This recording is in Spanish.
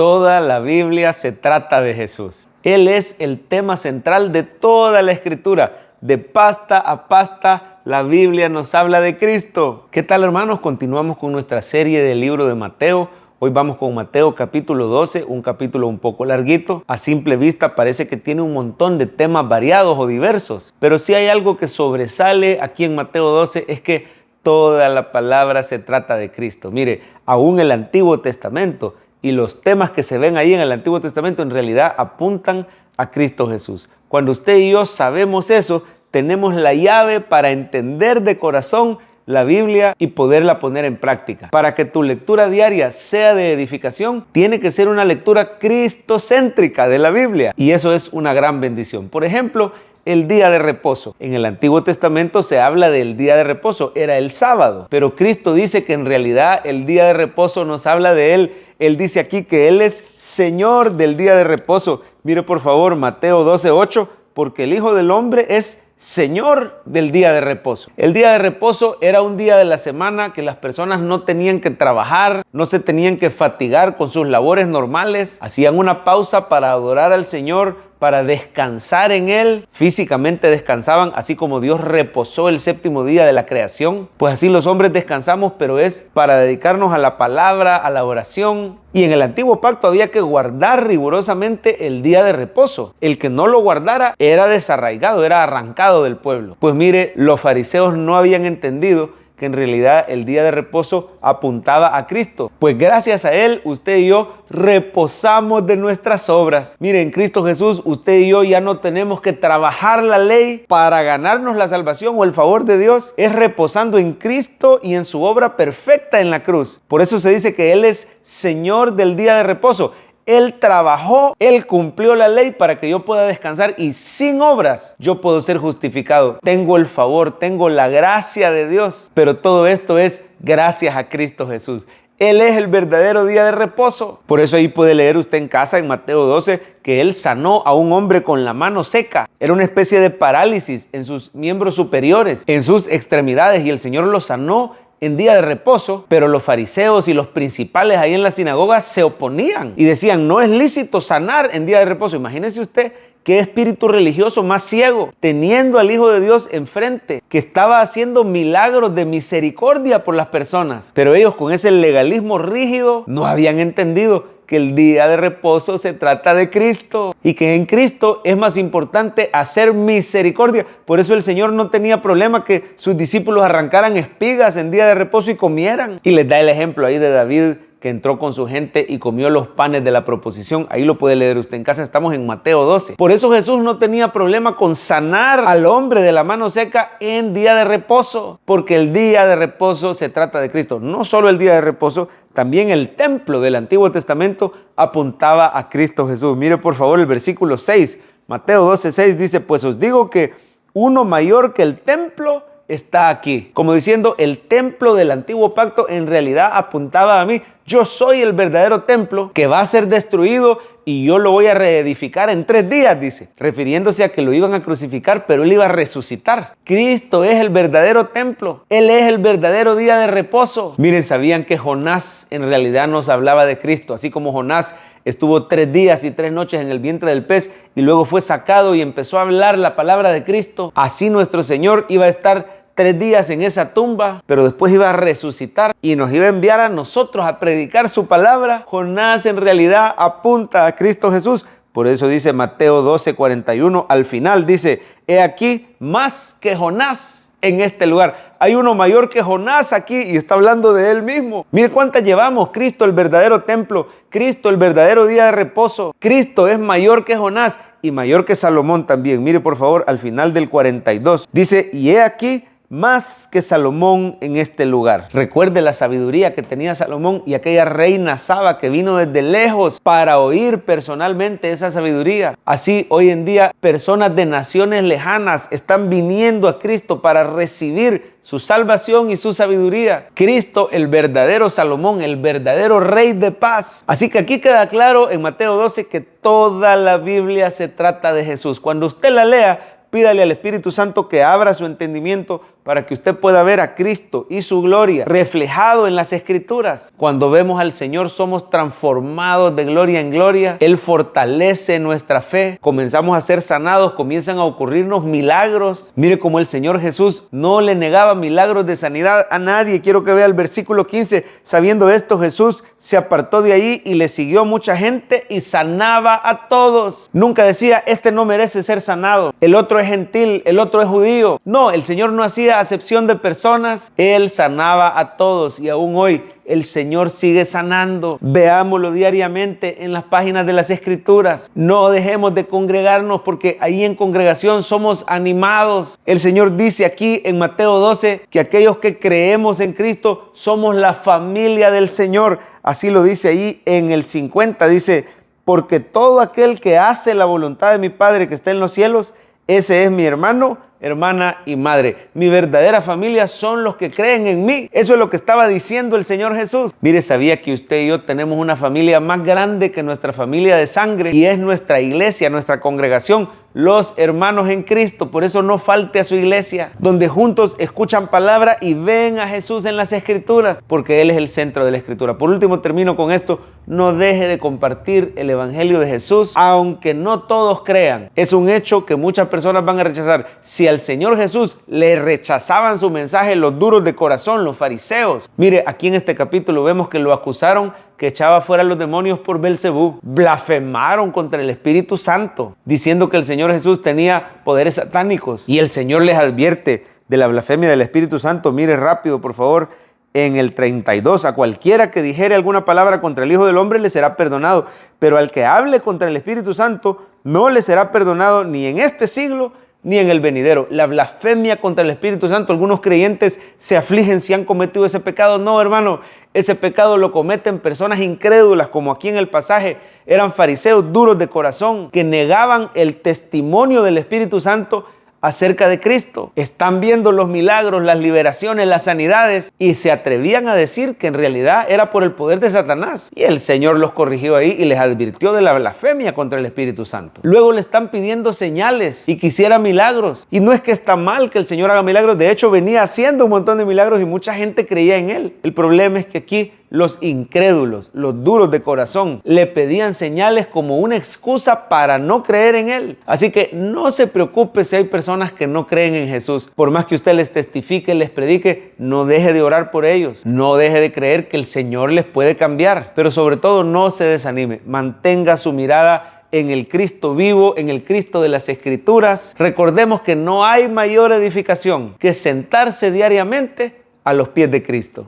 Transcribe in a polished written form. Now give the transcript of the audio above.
Toda la Biblia se trata de Jesús. Él es el tema central de toda la Escritura. De pasta a pasta, la Biblia nos habla de Cristo. ¿Qué tal, hermanos? Continuamos con nuestra serie del libro de Mateo. Hoy vamos con Mateo capítulo 12, un capítulo un poco larguito. A simple vista parece que tiene un montón de temas variados o diversos. Pero si hay algo que sobresale aquí en Mateo 12 es que toda la palabra se trata de Cristo. Mire, aún el Antiguo Testamento y los temas que se ven ahí en el Antiguo Testamento en realidad apuntan a Cristo Jesús. Cuando usted y yo sabemos eso, tenemos la llave para entender de corazón la Biblia y poderla poner en práctica. Para que tu lectura diaria sea de edificación, tiene que ser una lectura cristocéntrica de la Biblia. Y eso es una gran bendición. Por ejemplo, el día de reposo. En el Antiguo Testamento se habla del día de reposo, era el sábado. Pero Cristo dice que en realidad el día de reposo nos habla de Él. Él dice aquí que Él es Señor del día de reposo. Mire por favor Mateo 12:8, porque el Hijo del Hombre es Señor del día de reposo. El día de reposo era un día de la semana que las personas no tenían que trabajar, no se tenían que fatigar con sus labores normales. Hacían una pausa para adorar al Señor, para descansar en Él. Físicamente descansaban, así como Dios reposó el séptimo día de la creación. Pues así los hombres descansamos, pero es para dedicarnos a la palabra, a la oración. Y en el antiguo pacto había que guardar rigurosamente el día de reposo. El que no lo guardara era desarraigado, era arrancado del pueblo. Pues mire, los fariseos no habían entendido que en realidad el día de reposo apuntaba a Cristo. Pues gracias a Él, usted y yo reposamos de nuestras obras. Mire, en Cristo Jesús, usted y yo ya no tenemos que trabajar la ley para ganarnos la salvación o el favor de Dios. Es reposando en Cristo y en su obra perfecta en la cruz. Por eso se dice que Él es Señor del día de reposo. Él trabajó, Él cumplió la ley para que yo pueda descansar y sin obras yo puedo ser justificado. Tengo el favor, tengo la gracia de Dios, pero todo esto es gracias a Cristo Jesús. Él es el verdadero día de reposo. Por eso ahí puede leer usted en casa en Mateo 12 que Él sanó a un hombre con la mano seca. Era una especie de parálisis en sus miembros superiores, en sus extremidades, y el Señor lo sanó en día de reposo, pero los fariseos y los principales ahí en la sinagoga se oponían y decían, no es lícito sanar en día de reposo. Imagínese usted qué espíritu religioso más ciego, teniendo al Hijo de Dios enfrente, que estaba haciendo milagros de misericordia por las personas. Pero ellos con ese legalismo rígido no habían entendido que el día de reposo se trata de Cristo y que en Cristo es más importante hacer misericordia. Por eso el Señor no tenía problema que sus discípulos arrancaran espigas en día de reposo y comieran. Y les da el ejemplo ahí de David, que entró con su gente y comió los panes de la proposición. Ahí lo puede leer usted en casa, estamos en Mateo 12. Por eso Jesús no tenía problema con sanar al hombre de la mano seca en día de reposo, porque el día de reposo se trata de Cristo. No solo el día de reposo, también el templo del Antiguo Testamento apuntaba a Cristo Jesús. Mire por favor el versículo 6, Mateo 12:6 dice, pues os digo que uno mayor que el templo está aquí. Como diciendo, el templo del antiguo pacto en realidad apuntaba a mí. Yo soy el verdadero templo que va a ser destruido y yo lo voy a reedificar en 3 días, dice. Refiriéndose a que lo iban a crucificar, pero Él iba a resucitar. Cristo es el verdadero templo. Él es el verdadero día de reposo. Miren, ¿sabían que Jonás en realidad nos hablaba de Cristo? Así como Jonás estuvo 3 días y 3 noches en el vientre del pez y luego fue sacado y empezó a hablar la palabra de Cristo. Así nuestro Señor iba a estar 3 días en esa tumba, pero después iba a resucitar y nos iba a enviar a nosotros a predicar su palabra. Jonás en realidad apunta a Cristo Jesús. Por eso dice Mateo 12:41, al final dice, he aquí más que Jonás en este lugar. Hay uno mayor que Jonás aquí y está hablando de Él mismo. Mire cuántas llevamos. Cristo el verdadero templo, Cristo el verdadero día de reposo. Cristo es mayor que Jonás y mayor que Salomón también. Mire por favor al final del 42. Dice, y he aquí más que Salomón en este lugar. Recuerde la sabiduría que tenía Salomón y aquella reina Saba que vino desde lejos para oír personalmente esa sabiduría. Así hoy en día personas de naciones lejanas están viniendo a Cristo para recibir su salvación y su sabiduría. Cristo, el verdadero Salomón, el verdadero Rey de paz. Así que aquí queda claro en Mateo 12 que toda la Biblia se trata de Jesús. Cuando usted la lea, pídale al Espíritu Santo que abra su entendimiento para que usted pueda ver a Cristo y su gloria reflejado en las Escrituras. Cuando vemos al Señor somos transformados de gloria en gloria. Él fortalece nuestra fe. Comenzamos a ser sanados, comienzan a ocurrirnos milagros. Mire cómo el Señor Jesús no le negaba milagros de sanidad a nadie. Quiero que vea el versículo 15. Sabiendo esto, Jesús se apartó de ahí y le siguió mucha gente y sanaba a todos. Nunca decía, este no merece ser sanado, el otro es gentil, el otro es judío. No, el Señor no hacía acepción de personas. Él sanaba a todos y aún hoy el Señor sigue sanando. Veámoslo diariamente en las páginas de las Escrituras. No dejemos de congregarnos, porque ahí en congregación somos animados. El Señor dice aquí en Mateo 12 que aquellos que creemos en Cristo somos la familia del Señor. Así lo dice ahí en el 50, dice: porque todo aquel que hace la voluntad de mi Padre que está en los cielos, ese es mi hermano, hermana y madre. Mi verdadera familia son los que creen en mí. Eso es lo que estaba diciendo el Señor Jesús. Mire, sabía que usted y yo tenemos una familia más grande que nuestra familia de sangre, y es nuestra iglesia, nuestra congregación, los hermanos en Cristo. Por eso no falte a su iglesia, donde juntos escuchan palabra y ven a Jesús en las Escrituras, porque Él es el centro de la Escritura. Por último, termino con esto: no deje de compartir el Evangelio de Jesús, aunque no todos crean. Es un hecho que muchas personas van a rechazar. Si al Señor Jesús le rechazaban su mensaje los duros de corazón, los fariseos. Mire, aquí en este capítulo vemos que lo acusaron que echaba fuera a los demonios por Belcebú. Blasfemaron contra el Espíritu Santo, diciendo que el Señor Jesús tenía poderes satánicos. Y el Señor les advierte de la blasfemia del Espíritu Santo. Mire rápido, por favor, en el 32. A cualquiera que dijere alguna palabra contra el Hijo del Hombre le será perdonado, pero al que hable contra el Espíritu Santo no le será perdonado ni en este siglo ni en el venidero. La blasfemia contra el Espíritu Santo, algunos creyentes se afligen si han cometido ese pecado. No, hermano, ese pecado lo cometen personas incrédulas, como aquí en el pasaje eran fariseos duros de corazón que negaban el testimonio del Espíritu Santo acerca de Cristo. Están viendo los milagros, las liberaciones, las sanidades, y se atrevían a decir que en realidad era por el poder de Satanás. Y el Señor los corrigió ahí y les advirtió de la blasfemia contra el Espíritu Santo. Luego le están pidiendo señales y quisiera milagros. Y no es que está mal que el Señor haga milagros. De hecho, venía haciendo un montón de milagros y mucha gente creía en Él. El problema es que aquí los incrédulos, los duros de corazón, le pedían señales como una excusa para no creer en Él. Así que no se preocupe si hay personas que no creen en Jesús. Por más que usted les testifique, les predique, no deje de orar por ellos. No deje de creer que el Señor les puede cambiar. Pero sobre todo, no se desanime. Mantenga su mirada en el Cristo vivo, en el Cristo de las Escrituras. Recordemos que no hay mayor edificación que sentarse diariamente a los pies de Cristo.